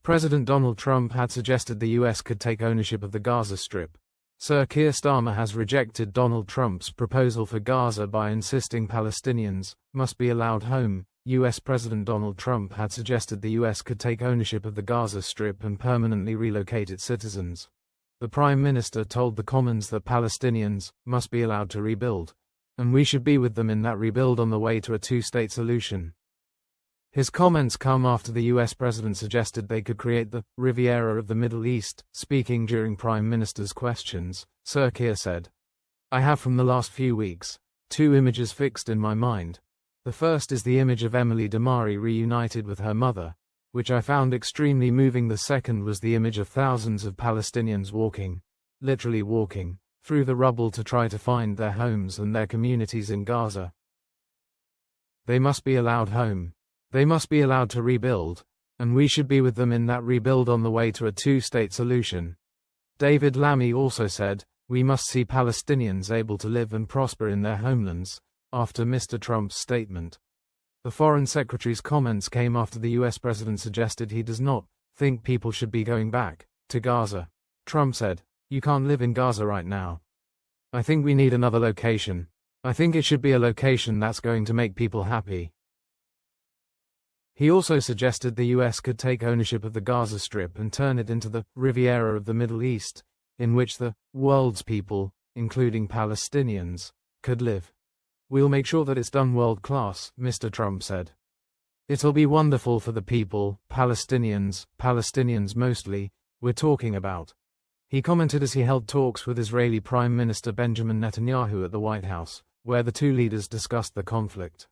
President Donald Trump had suggested the US could take ownership of the Gaza Strip. Sir Keir Starmer has rejected Donald Trump's proposal for Gaza by insisting Palestinians must be allowed home. US President Donald Trump had suggested the US could take ownership of the Gaza Strip and permanently relocate its citizens. The Prime Minister told the Commons that Palestinians must be allowed to rebuild, and we should be with them in that rebuild on the way to a two-state solution. His comments come after the US President suggested they could create the Riviera of the Middle East. Speaking during Prime Minister's questions, Sir Keir said, "I have from the last few weeks two images fixed in my mind. The first is the image of Emily Damari reunited with her mother, which I found extremely moving. The second was the image of thousands of Palestinians walking, literally walking, through the rubble to try to find their homes and their communities in Gaza. They must be allowed home. They must be allowed to rebuild, and we should be with them in that rebuild on the way to a two-state solution." David Lammy also said, "We must see Palestinians able to live and prosper in their homelands," after Mr. Trump's statement. The Foreign Secretary's comments came after the US President suggested he does not think people should be going back to Gaza. Trump said, "You can't live in Gaza right now. I think we need another location. I think it should be a location that's going to make people happy." He also suggested the US could take ownership of the Gaza Strip and turn it into the Riviera of the Middle East, in which the world's people, including Palestinians, could live. "We'll make sure that it's done world-class," Mr. Trump said. "It'll be wonderful for the people, Palestinians mostly, we're talking about," he commented as he held talks with Israeli Prime Minister Benjamin Netanyahu at the White House, where the two leaders discussed the conflict.